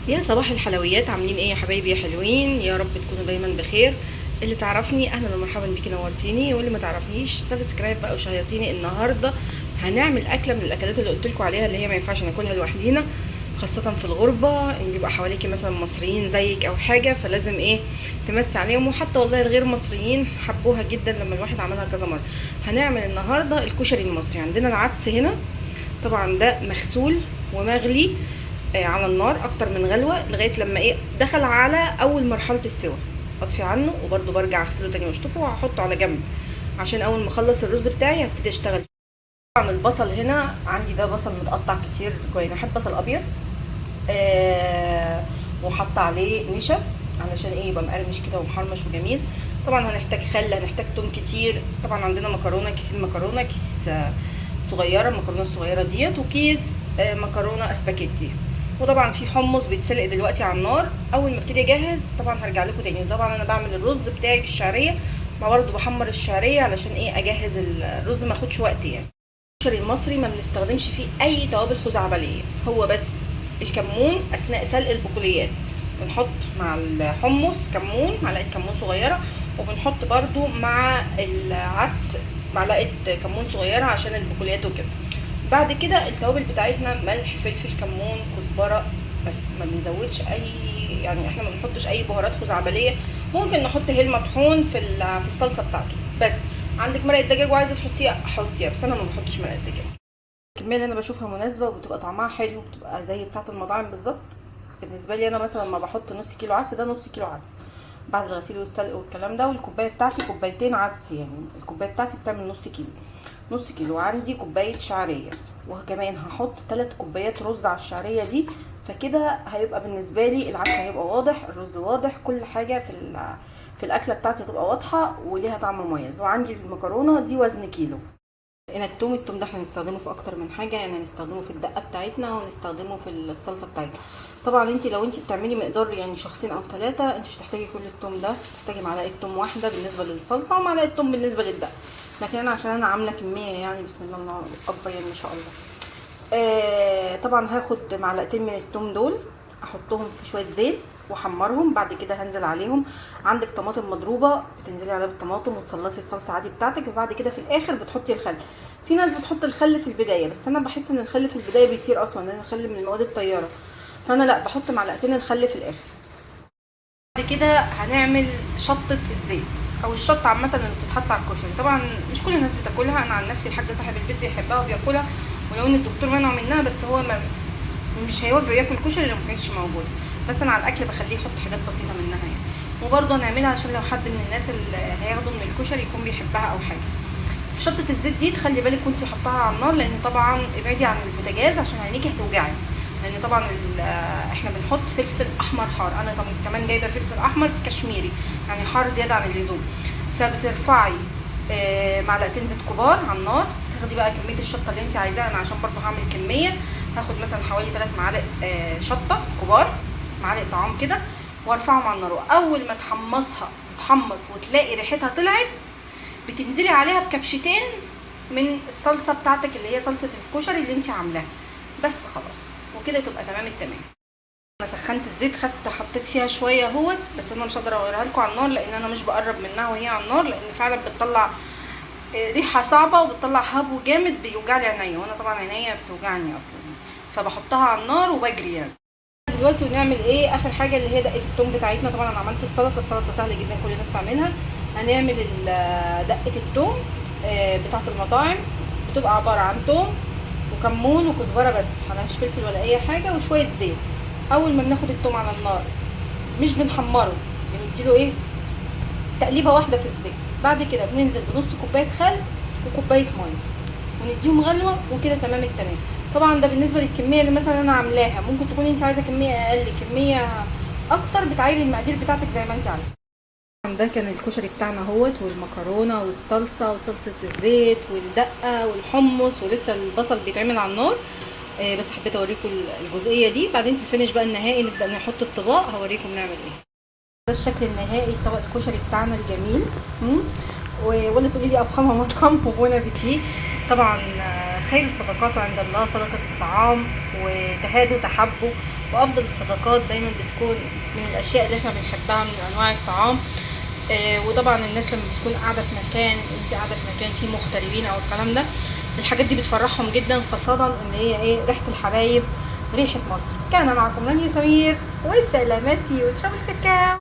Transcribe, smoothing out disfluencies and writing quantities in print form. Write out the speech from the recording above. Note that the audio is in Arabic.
يا صباح الحلويات، عاملين ايه يا حبايبي يا حلوين؟ يا رب تكونوا دايما بخير. اللي تعرفني اهلا ومرحبا بيكي، نورتيني. واللي ما تعرفنيش سبسكرايب بقى وشياطيني. النهارده هنعمل اكله من الاكلات اللي قلت لكم عليها، اللي هي ما ينفعش ناكلها لوحدينا، خاصه في الغربه، ان بيبقى حواليكي مثلا مصريين زيك او حاجه، فلازم ايه تمسي عليهم. وحتى والله الغير مصريين حبوها جدا لما الواحد عملها كذا مره. هنعمل النهارده الكشري المصري. عندنا العدس هنا، طبعا ده مغسول ومغلي على النار اكتر من غلوه لغايه لما ايه دخل على اول مرحله السوا. اطفي عنه وبرده برجع اغسله تاني واشطفه وهحطه على جنب عشان اول ما اخلص الرز بتاعي هبتدي اشتغل. طبعا البصل هنا عندي ده بصل متقطع كتير كويس، بحب بصل ابيض وحط عليه نشا علشان ايه يبقى مقرمش كده ومحرمش وجميل. طبعا هنحتاج خل، هنحتاج توم كتير. طبعا عندنا مكرونه، كيسين مكرونه، كيس صغيره المكرونه الصغيره ديت، وكيس مكرونه اسباجيتي. وطبعا في حمص بيتسلق دلوقتي على النار. اول ما ابتدي اجهز طبعا هرجع لكم تاني. طبعا انا بعمل الرز بتاعي بالشعريه، ما برضه بحمر الشعريه علشان ايه اجهز الرز ما ياخدش وقت يعني. الكشري المصري ما بنستخدمش فيه اي توابل خزعبليه، هو بس الكمون اثناء سلق البقوليات. بنحط مع الحمص كمون، معلقه كمون صغيره، وبنحط برضو مع العدس معلقه كمون صغيره عشان البقوليات وكده. بعد كده التوابل بتاعتنا ملح فلفل كمون كزبره بس، ما بنزودش اي، يعني احنا ما بنحطش اي بهارات خزعبليه. ممكن نحط هيل مطحون في الصلصه بتاعته بس. عندك مرقه دجاج وعايزه تحطيها حطيها، بس انا ما بحطش مرقه دجاج. الكميه اللي انا بشوفها مناسبه وبتبقى طعمها حلو، بتبقى زي بتاعه المطاعم بالظبط. بالنسبه لي انا مثلا ما بحط نص كيلو عدس، ده نص كيلو عدس بعد الغسيل والسلق والكلام ده. والكوبايه بتاعتي كوبايتين عدس، يعني الكوبايه بتاعتي بتعمل نص كيلو. نص كيلو. عندي كوبايه شعريه، وكمان هحط 3 كوبايات رز على الشعريه دي. فكده هيبقى بالنسبه لي العدس هيبقى واضح، الرز واضح، كل حاجه في الاكله بتاعتي هتبقى واضحه وليها طعم مميز. وعندي المكرونه دي وزن كيلو. هنا التوم ده هنستخدمه في اكتر من حاجه، يعني هنستخدمه في الدقه بتاعتنا ونستخدمه في الصلصه بتاعتنا. طبعا انت لو انت بتعملي مقدار يعني شخصين او 3، انت مش هتحتاجي كل التوم ده، تحتاجي معلقه توم واحده بالنسبه للصلصه ومعلقه توم بالنسبه للدقه. لكن انا عشان انا عامله كميه يعني بسم الله الله اكبر يعني ما شاء الله. طبعا هاخد معلقتين من التوم دول احطهم في شويه زيت واحمرهم. بعد كده هنزل عليهم، عندك طماطم مضروبه بتنزلي عليها بالطماطم وتصلصي الصلصه عادي بتاعتك. وبعد كده في الاخر بتحطي الخل. في ناس بتحط الخل في البدايه، بس انا بحس ان الخل في البدايه بيطير اصلا لان الخل من المواد الطياره، فانا لا بحط معلقتين الخل في الاخر. بعد كده هنعمل شطه الزيت او الشطه عامه اللي بتتحط على الكشري. طبعا مش كل الناس بتاكلها، انا عن نفسي الحاج صاحب البيت بيحبها وبياكلها، ولو ان الدكتور منعه منها، بس هو مش هيوافق ياكل كشري لو ما كانتش موجوده. بس انا على الاكل بخليه يحط حاجات بسيطه منها يعني. وبرضه هنعملها عشان لو حد من الناس اللي هياخدوا من الكشري يكون بيحبها او حاجه. في شطه الزيت دي تخلي بالك وانتي حطاها على النار، لان طبعا ابعدي عن البوتاجاز عشان عينيكي هتوجعي، لان طبعا احنا بنحط فلفل احمر حار. انا طبعا كمان جايبه فلفل احمر كشميري يعني حار زياده عن اللزوم. فبترفعي معلقتين زيت كبار على النار، تاخدي بقى كميه الشطه اللي انت عايزاها. انا عشان برضه هعمل كميه، هاخد مثلا حوالي 3 معالق شطه كبار، معالق طعام كده، وارفعهم على النار. واول ما تتحمص وتلاقي ريحتها طلعت، بتنزلي عليها بكبشتين من الصلصه بتاعتك اللي هي صلصه الكشري اللي انت عاملاها بس. خلاص وكده تبقى تمام التمام. انا سخنت الزيت، حطيت فيها شويه اهوت، بس انا مش هقدر اوريها لكم على النار لان انا مش بقرب منها وهي على النار، لان فعلا بتطلع ريحه صعبه وبتطلع هبو جامد بيوجع لي عينيا، وانا طبعا عينيا بتوجعني اصلا، فبحطها على النار وبجري يعني. دلوقتي ونعمل ايه اخر حاجه اللي هي دقه التوم بتاعتنا. طبعا انا عملت السلطه سهله جدا كل الناس تعملها. هنعمل دقه التوم بتاعه المطاعم، بتبقى عباره عن توم وكمون وكزبره بس، ملهاش فلفل ولا اي حاجه، وشويه زيت. اول ما بناخد التوم على النار مش بنحمره، بنديله ايه تقليبه واحده في الزيت. بعد كده بننزل بنص كوبايه خل وكوبايه ميه ونديهم غلوه، وكده تمام التمام. طبعا ده بالنسبه للكميه اللي مثلا انا عاملاها. ممكن تكوني انت عايزه كميه اقل كميه اكتر، بتعايري المقادير بتاعتك زي ما انت عايزه. ده كان الكشري بتاعنا اهوت، والمكرونه والصلصه وصلصه الزيت والدقه والحمص، ولسه البصل بيتعمل على النار. بس حبيت اوريكم الجزئيه دي. بعدين في الفينش بقى النهائي نبدا نحط الطباق، هوريكم نعمل ايه. ده الشكل النهائي طبق الكشري بتاعنا الجميل. ولا تقولي لي افخمها مطعم وبون ابيتي. طبعا خير الصدقات عند الله صدقه الطعام، وتهادوا تحبوا. وافضل الصداقات دايما بتكون من الاشياء اللي احنا بنحبها من انواع الطعام. وطبعا الناس لما بتكون قاعده في مكان، انت قاعده في مكان فيه مغتربين او الكلام ده، الحاجات دي بتفرحهم جدا، خاصه ان هي ايه، ريحه الحبايب، ريحه مصر. كان معكم رانيا سمير، واستلامتي وتشوف الكاكاو.